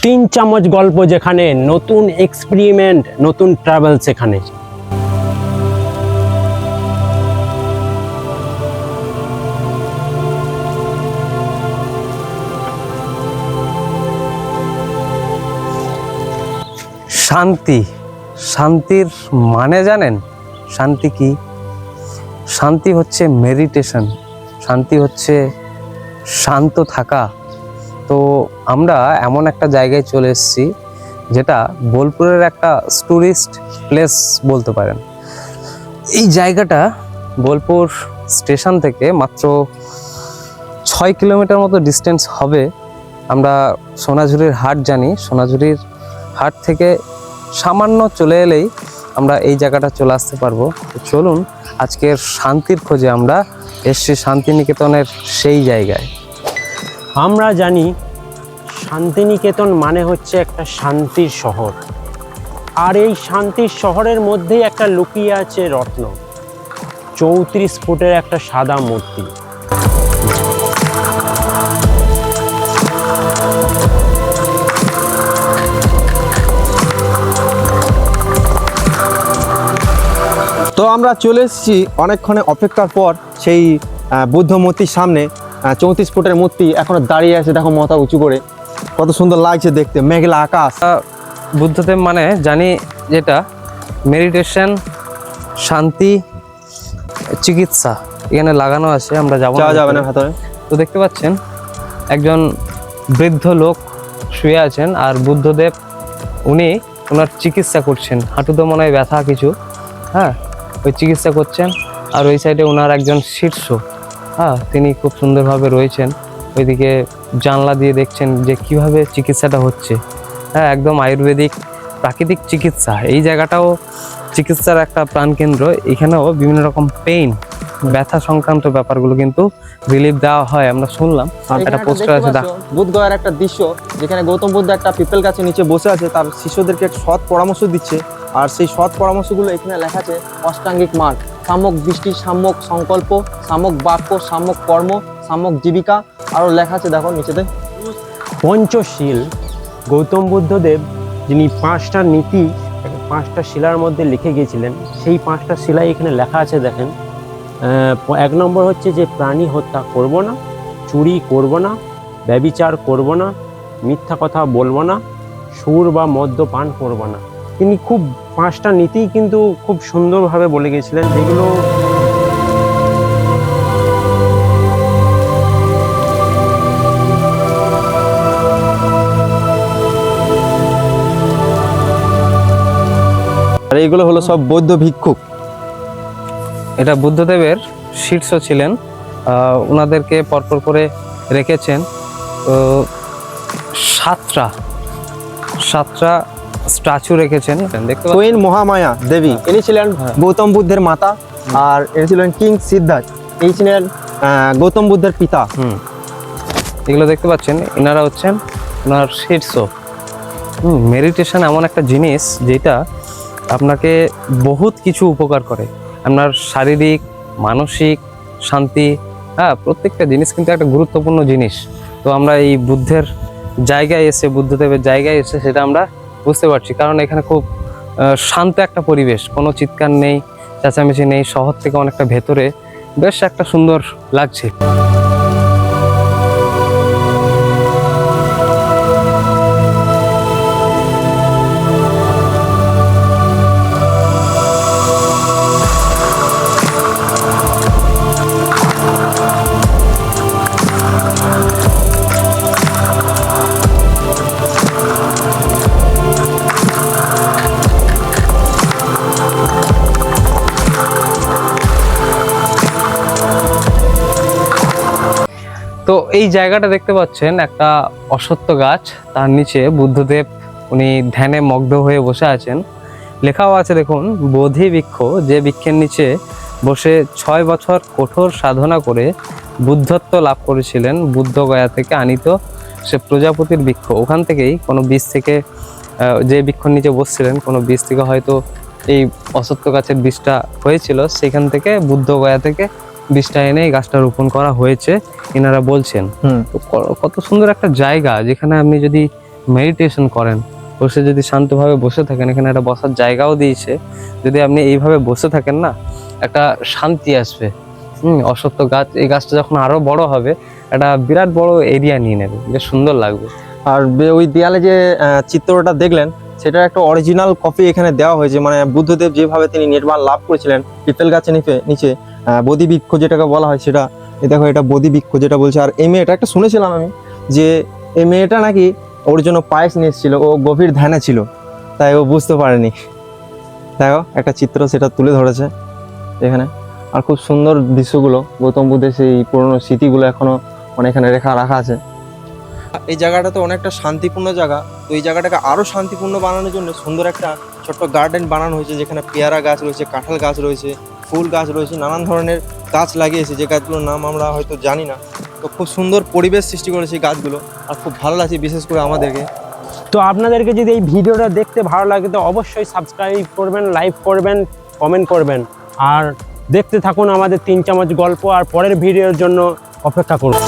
তিন চামচ গল্প যেখানে, নতুন এক্সপেরিমেন্ট, নতুন ট্রাভেল সেখানে। শান্তি, শান্তির মানে জানেন? শান্তি কি? শান্তি হচ্ছে মেডিটেশন, শান্তি হচ্ছে শান্ত থাকা। তো আমরা এমন একটা জায়গায় চলে এসেছি যেটা বোলপুরের একটা টুরিস্ট প্লেস বলতে পারেন। এই জায়গাটা বোলপুর স্টেশন থেকে মাত্র 6 কিলোমিটার মতো ডিস্টেন্স হবে। আমরা সোনাঝুরির হাট জানি, সোনাঝুরির হাট থেকে সামান্য চলে এলেই আমরা এই জায়গাটা চলে আসতে পারবো। তো চলুন, আজকের শান্তির খোঁজে আমরা এসছি শান্তিনিকেতনের সেই জায়গায়। আমরা জানি শান্তিনিকেতন মানে হচ্ছে একটা শান্তির শহর, আর এই শান্তির শহরের মধ্যেই একটা লুকিয়ে আছে রত্ন, 34 ফুটের একটা সাদা মূর্তি। তো আমরা চলে এসেছি অনেকক্ষণে অপেক্ষার পর সেই বুদ্ধ মূর্তির সামনে। 34 ফুটের মূর্তি এখনো দাঁড়িয়ে আছে, দেখো মাথা উঁচু করে, কত সুন্দর লাগছে দেখতে, মেঘলা আকাশ। বুদ্ধদেব মানে জানি যেটা মেডিটেশন, শান্তি, চিকিৎসা এখানে লাগানো আছে। আমরা যাওয়া যাবে না ভেতরে। তো দেখতে পাচ্ছেন একজন বৃদ্ধ লোক শুয়ে আছেন, আর বুদ্ধদেব উনি ওনার চিকিৎসা করছেন। হাঁটুতে মনে হয় ব্যথা কিছু, হ্যাঁ, ওই চিকিৎসা করছেন। আর ওই সাইডে ওনার একজন শীর্ষ, হ্যাঁ, তিনি খুব সুন্দরভাবে রয়েছেন। ওইদিকে জানলা দিয়ে দেখছেন যে কিভাবে চিকিৎসাটা হচ্ছে। হ্যাঁ, একদম আয়ুর্বেদিক প্রাকৃতিক চিকিৎসা। এই জায়গাটাও চিকিৎসার একটা প্রাণকেন্দ্র। এখানেও বিভিন্ন রকম পেইন, ব্যথা সংক্রান্ত ব্যাপারগুলো কিন্তু রিলিফ দেওয়া হয়। আমরা শুনলাম একটা পোস্টার আছে, বুদ্ধগয়ার একটা দৃশ্য যেখানে গৌতম বুদ্ধ একটা পিপল গাছের নিচে বসে আছে, তার শিষ্যদেরকে সৎ পরামর্শ দিচ্ছে। আর সেই সৎ পরামর্শগুলো এখানে লেখা আছে। অষ্টাঙ্গিক মার্গ, সাম্যক দৃষ্টি, সাম্যক সংকল্প, সাম্যক বাক্য, সাম্যক কর্ম, সাম্যক জীবিকা, আরও লেখা আছে দেখো নিচেতে। পঞ্চশীল, গৌতম বুদ্ধদেব যিনি 5টা নীতি 5টা শিলার মধ্যে লিখে গিয়েছিলেন, সেই 5টা শিলাই এখানে লেখা আছে দেখেন। 1 নম্বর হচ্ছে যে প্রাণী হত্যা করব না, চুরি করব না, ব্যভিচার করব না, মিথ্যা কথা বলবো না, সুর বা মদ্যপান করব না। তিনি খুব 5টা নীতি কিন্তু খুব সুন্দরভাবে বলে গিয়েছিলেন, যেগুলো আর এইগুলো হলো সব বৌদ্ধ ভিক্ষুক। এটা বুদ্ধদেবের শীর্ষ ছিলেন, ওনাদেরকে পরপর করে রেখেছেন। তো 7টা স্ট্যাচু রেখেছেন, দেখতে পাচ্ছেন। কুইন মহামায়া দেবী, ইনি ছিলেন গৌতম বুদ্ধের মাতা, আর ইনি ছিলেন কিং সিদ্ধার্থ, এই ছিলেন গৌতম বুদ্ধের পিতা। এগুলো দেখতে পাচ্ছেন, এনারা হচ্ছেন ওনার শীর্ষ। মেডিটেশন এমন একটা জিনিস যেটা আপনাকে বহুত কিছু উপকার করে। আপনার শারীরিক, মানসিক শান্তি, হ্যাঁ, প্রত্যেকটা জিনিস কিন্তু একটা গুরুত্বপূর্ণ জিনিস। তো আমরা এই বুদ্ধের জায়গায় এসে, বুদ্ধদেবের জায়গায় এসে সেটা আমরা বুঝতে পারছি, কারণ এখানে খুব শান্ত একটা পরিবেশ, কোনো চিৎকার নেই, চেঁচামেচি নেই। শহর থেকে অনেকটা ভেতরে, বেশ একটা সুন্দর লাগছে। তো এই জায়গাটা দেখতে পাচ্ছেন একটা অশ্বত্থ গাছ, তার নিচে বুদ্ধদেব উনি ধ্যানে মগ্ন হয়ে বসে আছেন। লেখাও আছে দেখুন, বোধি বৃক্ষ, যে বৃক্ষের নিচে বসে 6 বছর কঠোর সাধনা করে বুদ্ধত্ব লাভ করেছিলেন। বুদ্ধগয়া থেকে আনিত সে প্রজাপতির বৃক্ষ, ওখান থেকেই কোনো বীজ থেকে, যে বৃক্ষের নিচে বসছিলেন কোনো বীজ থেকে হয়তো এই অশ্বত্থ গাছের বীজটা হয়েছিল, সেখান থেকে বুদ্ধগয়া থেকে বীজটা এনে এই গাছটা রোপণ করা হয়েছে এনারা বলছেন। তো কত সুন্দর একটা জায়গা, যেখানে আপনি যদি মেডিটেশন করেন, বসে যদি শান্তভাবে বসে থাকেন, এখানে একটা বসার জায়গাও দিয়েছে, যদি আপনি এইভাবে বসে থাকেন না একটা শান্তি আসবে। অশ্বত্থ গাছ, এই গাছটা যখন আরো বড় হবে একটা বিরাট বড় এরিয়া নিয়ে নেবে, বেশ সুন্দর লাগবে। আর ওই দেয়ালে যে চিত্রটা দেখলেন সেটার একটা অরিজিনাল কপি এখানে দেওয়া হয়েছে, মানে বুদ্ধদেব যেভাবে তিনি নির্বাণ লাভ করেছিলেন পিপেল গাছের নিচে বোধি বৃক্ষ যেটাকে বলা হয় সেটা, এই দেখো এটা বোধি বৃক্ষ যেটা বলছে। আর এই মেয়েটা একটা শুনেছিলাম আমি যে এই মেয়েটা নাকি ওর জন্য পায়েস নিয়ে এসেছিল, ও গভীর ধ্যানে ছিল তাই ও বুঝতে পারেনি। দেখো একটা চিত্র সেটা তুলে ধরেছে এখানে। আর খুব সুন্দর দৃশ্যগুলো, গৌতম বুদ্ধের সেই পুরনো স্মৃতিগুলো এখনো মানে এখানে রাখা আছে। এই জায়গাটা তো অনেকটা শান্তিপূর্ণ জায়গা, তো এই জায়গাটাকে আরো শান্তিপূর্ণ বানানোর জন্য সুন্দর একটা ছোট্ট গার্ডেন বানানো হয়েছে, যেখানে পেয়ারা গাছ রয়েছে, কাঁঠাল গাছ রয়েছে, ফুল গাছ রয়েছে, নানান ধরনের গাছ লাগিয়েছে, যে গাছগুলোর নাম আমরা হয়তো জানি না। তো খুব সুন্দর পরিবেশ সৃষ্টি করেছে এই গাছগুলো, আর খুব ভালো লাগছে বিশেষ করে আমাদেরকে। তো আপনাদেরকে যদি এই ভিডিওটা দেখতে ভালো লাগে তো অবশ্যই সাবস্ক্রাইব করবেন, লাইক করবেন, কমেন্ট করবেন, আর দেখতে থাকুন আমাদের 3 চামচ গল্প, আর পরের ভিডিওর জন্য অপেক্ষা করুন।